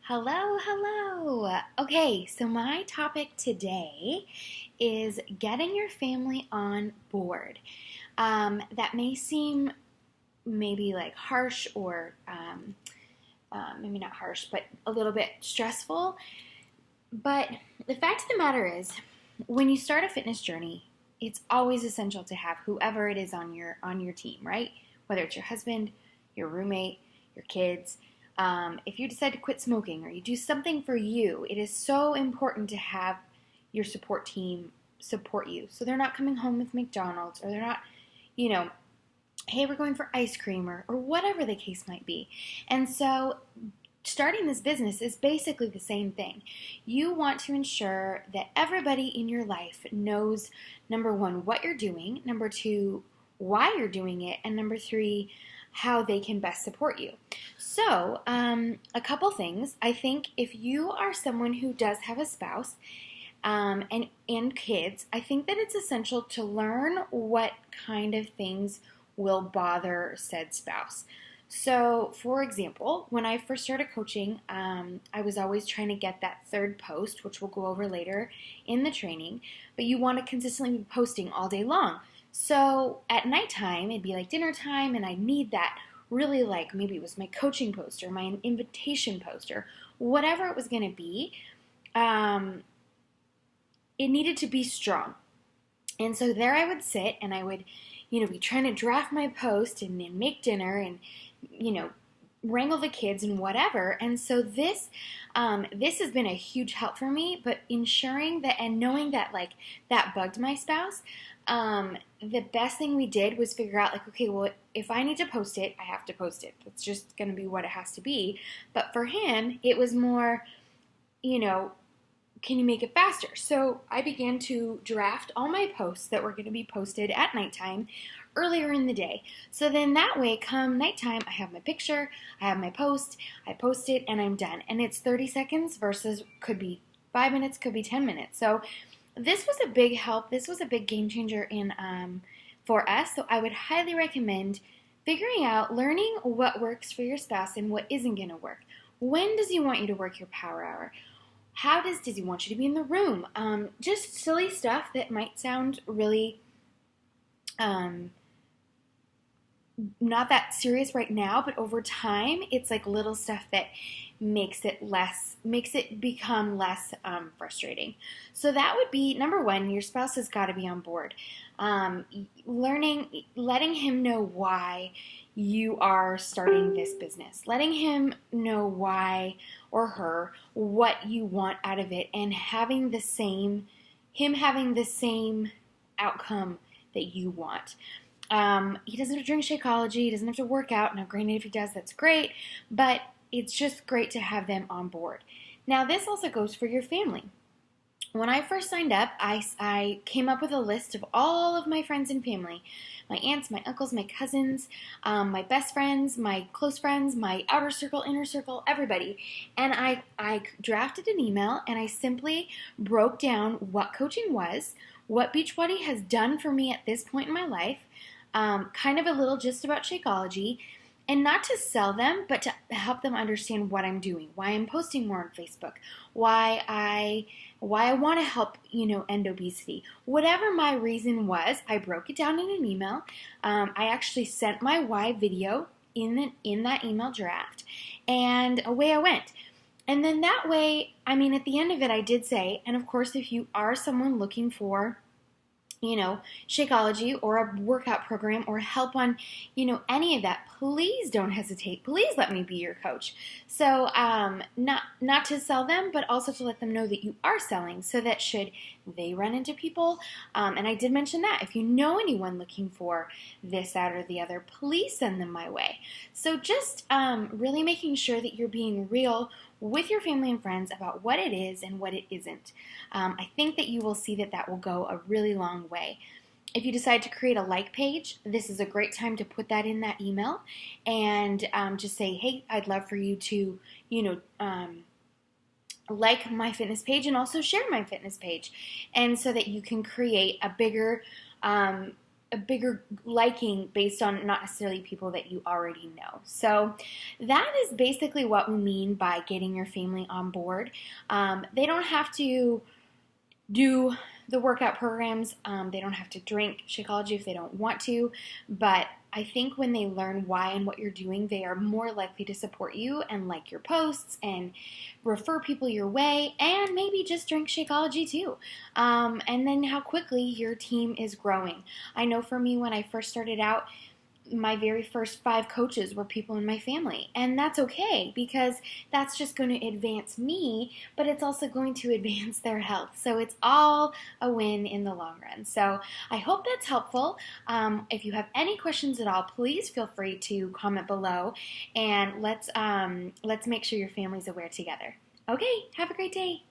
Hello, hello. Okay, so my topic today is getting your family on board. That may seem maybe like harsh or maybe not harsh, but a little bit stressful. But the fact of the matter is, when you start a fitness journey, it's always essential to have whoever it is on your team, right? Whether it's your husband, your roommate, your kids. If you decide to quit smoking or you do something for you, it is so important to have your support team support you. So they're not coming home with McDonald's, or they're not, you know, hey, we're going for ice cream, or whatever the case might be. And so starting this business is basically the same thing. You want to ensure that everybody in your life knows, number one, what you're doing, number two, why you're doing it, and number three, how they can best support you. So, a couple things. I think if you are someone who does have a spouse and kids, I think that it's essential to learn what kind of things will bother said spouse. So, for example, when I first started coaching, I was always trying to get that third post, which we'll go over later in the training, but you want to consistently be posting all day long. So at nighttime, it'd be like dinner time, and I'd need that really, like, maybe it was my coaching post or my invitation post or whatever it was going to be. It needed to be strong. And so there I would sit and I would, be trying to draft my post and then make dinner and, wrangle the kids and whatever. And so this has been a huge help for me, but ensuring that and knowing that, like, that bugged my spouse. The best thing we did was figure out, like, okay, well, if I need to post it, I have to post it. It's just going to be what it has to be. But for him, it was more, can you make it faster? So I began to draft all my posts that were going to be posted at nighttime earlier in the day. So then that way, come nighttime, I have my picture, I have my post, I post it, and I'm done. And it's 30 seconds versus could be 5 minutes, could be 10 minutes. So this was a big help. This was a big game changer for us. So I would highly recommend figuring out, learning what works for your spouse and what isn't going to work. When does he want you to work your power hour? How does he want you to be in the room? Just silly stuff that might sound really not that serious right now, but over time, it's like little stuff that makes it become less frustrating. So that would be number one. Your spouse has got to be on board. Letting him know why you are starting this business, letting him know why, or her, what you want out of it, and having the same outcome that you want. He doesn't have to drink Shakeology. He doesn't have to work out. Now, granted, if he does, that's great. But it's just great to have them on board. Now, this also goes for your family. When I first signed up, I came up with a list of all of my friends and family. My aunts, my uncles, my cousins, my best friends, my close friends, my outer circle, inner circle, everybody. And I drafted an email, and I simply broke down what coaching was, what Beachbody has done for me at this point in my life, kind of a little gist about Shakeology, and not to sell them, but to help them understand what I'm doing, why I'm posting more on Facebook, why I want to help, end obesity. Whatever my reason was, I broke it down in an email. I actually sent my why video in that email draft, and away I went. And then that way, at the end of it, I did say, and of course, if you are someone looking for, Shakeology or a workout program or help on, any of that, please don't hesitate. Please let me be your coach. So not to sell them, but also to let them know that you are selling, so that should they run into people, and I did mention that if you know anyone looking for this, that, or the other, please send them my way. So just really making sure that you're being real with your family and friends about what it is and what it isn't. I think that you will see that will go a really long way. If you decide to create a like page, this is a great time to put that in that email and just say, hey, I'd love for you to, like my fitness page and also share my fitness page. And so that you can create a bigger a bigger liking based on not necessarily people that you already know. So that is basically what we mean by getting your family on board. They don't have to do the workout programs. They don't have to drink Shakeology if they don't want to, but I think when they learn why and what you're doing, they are more likely to support you and like your posts and refer people your way, and maybe just drink Shakeology too. And then how quickly your team is growing. I know for me, when I first started out, my very first 5 coaches were people in my family, and that's okay because that's just going to advance me, but it's also going to advance their health. So it's all a win in the long run. So I hope that's helpful. If you have any questions at all, please feel free to comment below, and let's make sure your family's aware together. Okay, have a great day.